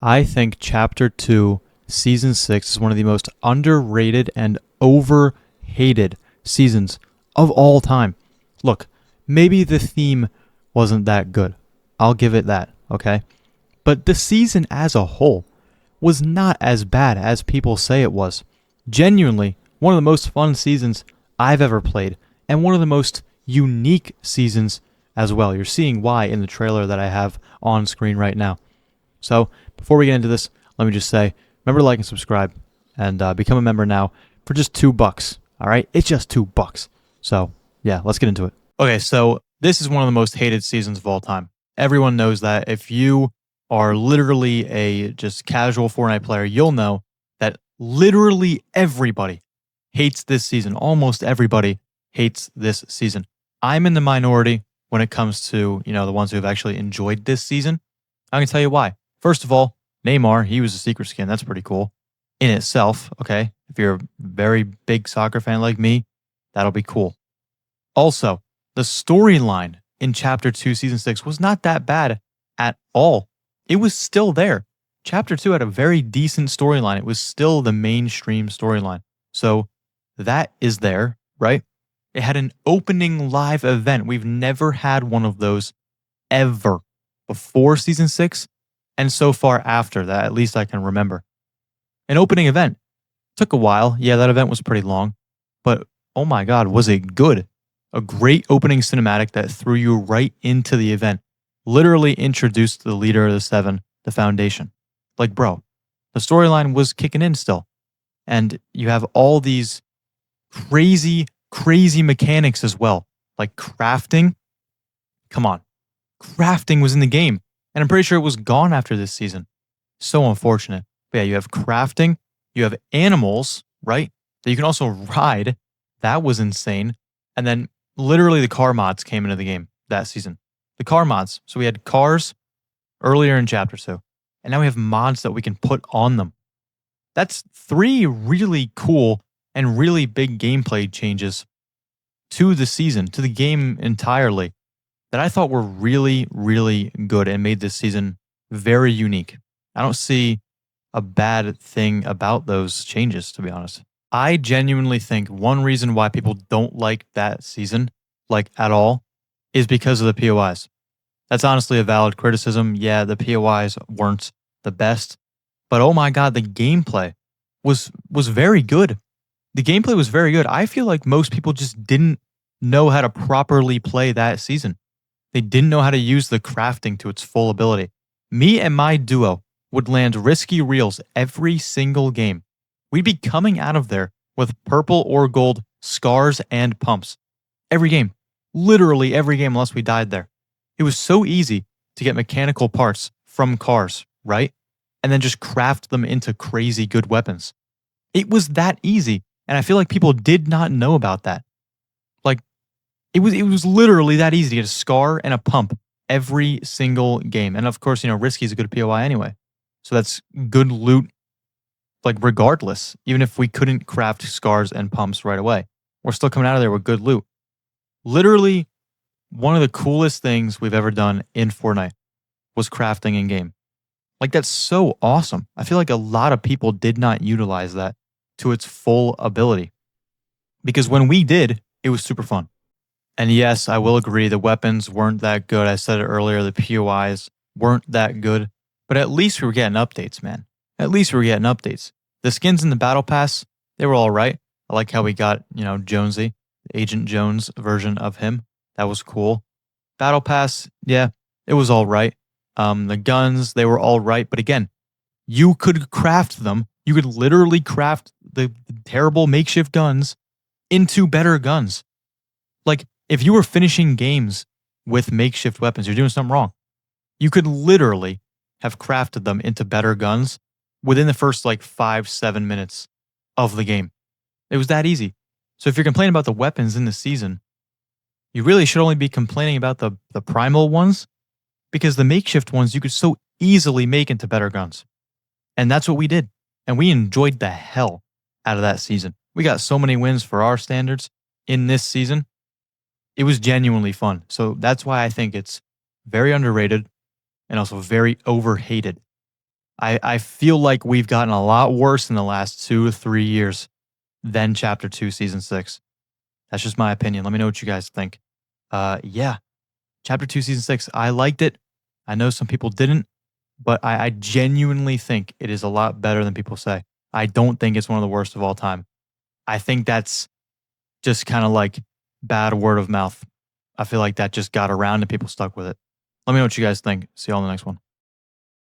I think Chapter 2, Season 6 is one of the most underrated and overhated seasons of all time. Look, maybe the theme wasn't that good. I'll give it that, okay? But the season as a whole was not as bad as people say it was. Genuinely, one of the most fun seasons I've ever played, and one of the most unique seasons as well. You're seeing why in the trailer that I have on screen right now. So, before we get into this, let me just say, remember to like and subscribe, and become a member now for just $2. All right, it's just $2. So, yeah, let's get into it. Okay, so this is one of the most hated seasons of all time. Everyone knows that. If you are literally a just casual Fortnite player, you'll know that literally everybody hates this season. Almost everybody hates this season. I'm in the minority when it comes to, the ones who have actually enjoyed this season. I can tell you why. First of all, Neymar, he was a secret skin. That's pretty cool in itself, okay? If you're a very big soccer fan like me, that'll be cool. Also, the storyline in Chapter 2, Season 6 was not that bad at all. It was still there. Chapter 2 had a very decent storyline. It was still the mainstream storyline. So that is there, right? It had an opening live event. We've never had one of those ever before Season 6, and so far after that, at least I can remember. An opening event. Took a while. Yeah, that event was pretty long. But oh my God, was it good? A great opening cinematic that threw you right into the event. Literally introduced the leader of the Seven, the Foundation. Like, bro, the storyline was kicking in still. And you have all these crazy, crazy mechanics as well. Like crafting. Come on. Crafting was in the game. And I'm pretty sure it was gone after this season. So unfortunate. But yeah, you have crafting, you have animals, right? That you can also ride. That was insane. And then literally the car mods came into the game that season. The car mods. So we had cars earlier in Chapter 2. And now we have mods that we can put on them. That's 3 really cool and really big gameplay changes to the season, to the game entirely, that I thought were really, really good and made this season very unique. I don't see a bad thing about those changes, to be honest. I genuinely think one reason why people don't like that season, like at all, is because of the POIs. That's honestly a valid criticism. Yeah, the POIs weren't the best, but oh my God, the gameplay was very good. The gameplay was very good. I feel like most people just didn't know how to properly play that season. They didn't know how to use the crafting to its full ability. Me and my duo would land risky reels every single game. We'd be coming out of there with purple or gold scars and pumps. Every game. Literally every game unless we died there. It was so easy to get mechanical parts from cars, right? And then just craft them into crazy good weapons. It was that easy. And I feel like people did not know about that. Like, it was literally that easy to get a scar and a pump every single game. And of course, risky is a good POI anyway. So that's good loot, like regardless. Even if we couldn't craft scars and pumps right away, we're still coming out of there with good loot. Literally, one of the coolest things we've ever done in Fortnite was crafting in game. Like, that's so awesome. I feel like a lot of people did not utilize that to its full ability. Because when we did, it was super fun. And yes, I will agree, the weapons weren't that good. I said it earlier, the POIs weren't that good. But at least we were getting updates, man. At least we were getting updates. The skins in the Battle Pass, they were all right. I like how we got, Jonesy, Agent Jones version of him. That was cool. Battle Pass, yeah, it was all right. The guns, they were all right. But again, you could craft them. You could literally craft the terrible makeshift guns into better guns. Like, if you were finishing games with makeshift weapons, you're doing something wrong. You could literally have crafted them into better guns within the first 5-7 minutes of the game. It was that easy. So if you're complaining about the weapons in the season, you really should only be complaining about the primal ones, because the makeshift ones you could so easily make into better guns. And that's what we did. And we enjoyed the hell out of that season. We got so many wins for our standards in this season. It was genuinely fun. So that's why I think it's very underrated and also very overhated. I feel like we've gotten a lot worse in the last 2 to 3 years than Chapter 2, Season 6. That's just my opinion. Let me know what you guys think. Yeah, Chapter 2, Season 6, I liked it. I know some people didn't, but I genuinely think it is a lot better than people say. I don't think it's one of the worst of all time. I think that's just kind of like bad word of mouth. I feel like that just got around and people stuck with it. Let me know what you guys think. See you all in the next one.